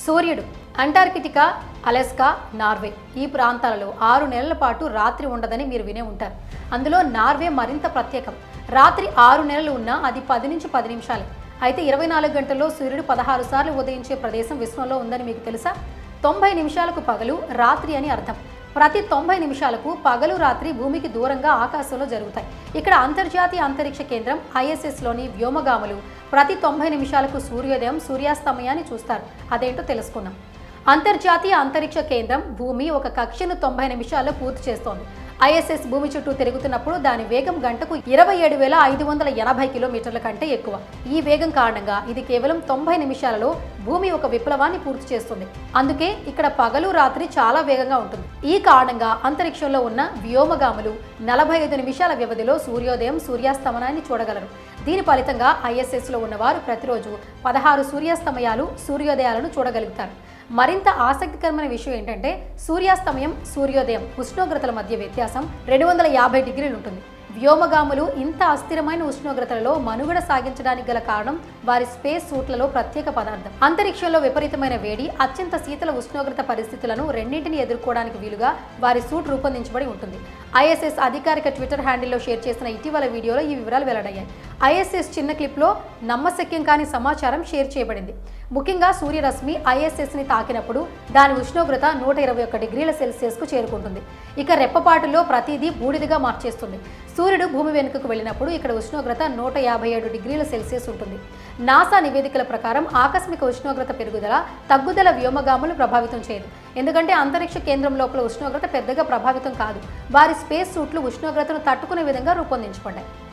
సూర్యుడు Antarctica, Alaska, Norway ఈ ప్రాంతాలలో 6 నెలల పాటు రాత్రి ఉండదని మీరు వినే ఉంటారు. అందులో నార్వే మరింత ప్రత్యేకం. రాత్రి 6 నెలలు ఉన్నా అది 10 నుంచి 10 నిమిషాలే. అయితే 24 గంటల్లో సూర్యుడు 16 సార్లు ఉదయించే ప్రదేశం విశ్వంలో ఉందని మీకు తెలుసా? 90 నిమిషాలకు పగలు, రాత్రి అని అర్థం. ప్రతి 90 నిమిషాలకు పగలు, రాత్రి భూమికి దూరంగా ఆకాశంలో జరుగుతాయి. ఇక్కడ అంతర్జాతీయ అంతరిక్ష కేంద్రం ISSలోని వ్యోమగాములు ప్రతి 90 నిమిషాలకు సూర్యోదయం, సూర్యాస్తమయాన్ని చూస్తారు. అదేంటో తెలుసుకుందాం. అంతర్జాతీయ అంతరిక్ష కేంద్రం భూమి ఒక కక్షను 90 నిమిషాల్లో పూర్తి చేస్తోంది. ISS భూమి చుట్టూ తిరుగుతున్నప్పుడు దాని వేగం గంటకు 27,580 కిలోమీటర్ల కంటే ఎక్కువ. ఈ వేగం కారణంగా ఇది కేవలం 90 నిమిషాలలో భూమి ఒక విప్లవాన్ని పూర్తి చేస్తుంది. అందుకే ఇక్కడ పగలు, రాత్రి చాలా వేగంగా ఉంటుంది. ఈ కారణంగా అంతరిక్షంలో ఉన్న వ్యోమగాములు 45 నిమిషాల వ్యవధిలో సూర్యోదయం, సూర్యాస్తమనాన్ని చూడగలరు. దీని ఫలితంగా ISSలో ఉన్నవారు ప్రతిరోజు 16 సూర్యాస్తమయాలు, సూర్యోదయాలను చూడగలుగుతారు. మరింత ఆసక్తికరమైన విషయం ఏంటంటే సూర్యాస్తమయం, సూర్యోదయం ఉష్ణోగ్రతల మధ్య వ్యత్యాసం 250 డిగ్రీలు ఉంటుంది. వ్యోమగాములు ఇంత అస్థిరమైన ఉష్ణోగ్రతలలో మనుగడ సాగించడానికి గల కారణం వారి స్పేస్ సూట్లలో ప్రత్యేక పదార్థం. అంతరిక్షంలో విపరీతమైన వేడి, అత్యంత శీతల ఉష్ణోగ్రత పరిస్థితులను రెండింటిని ఎదుర్కోవడానికి వీలుగా వారి సూట్ రూపొందించబడి ఉంటుంది. ISS అధికారిక ట్విట్టర్ హ్యాండిల్లో షేర్ చేసిన ఇటీవల వీడియోలో ఈ వివరాలు వెల్లడయ్యాయి. ISS చిన్న క్లిప్లో నమ్మశక్యం కాని సమాచారం షేర్ చేయబడింది. ముఖ్యంగా సూర్యరశ్మి ISSని తాకినప్పుడు దాని ఉష్ణోగ్రత 121 డిగ్రీల సెల్సియస్కు చేరుకుంటుంది. ఇక రెప్పపాటులో ప్రతిదీ బూడిదగా మార్చేస్తుంది. సూర్యుడు భూమి వెనుకకు వెళ్ళినప్పుడు ఇక్కడ ఉష్ణోగ్రత 157 డిగ్రీల సెల్సియస్ ఉంటుంది. నాసా నివేదికల ప్రకారం ఆకస్మిక ఉష్ణోగ్రత పెరుగుదల, తగ్గుదల వ్యోమగాములు ప్రభావితం చేయదు. ఎందుకంటే అంతరిక్ష కేంద్రం లోపల ఉష్ణోగ్రత పెద్దగా ప్రభావితం కాదు. వారి స్పేస్ సూట్లు ఉష్ణోగ్రతను తట్టుకునే విధంగా రూపొందించబడ్డాయి.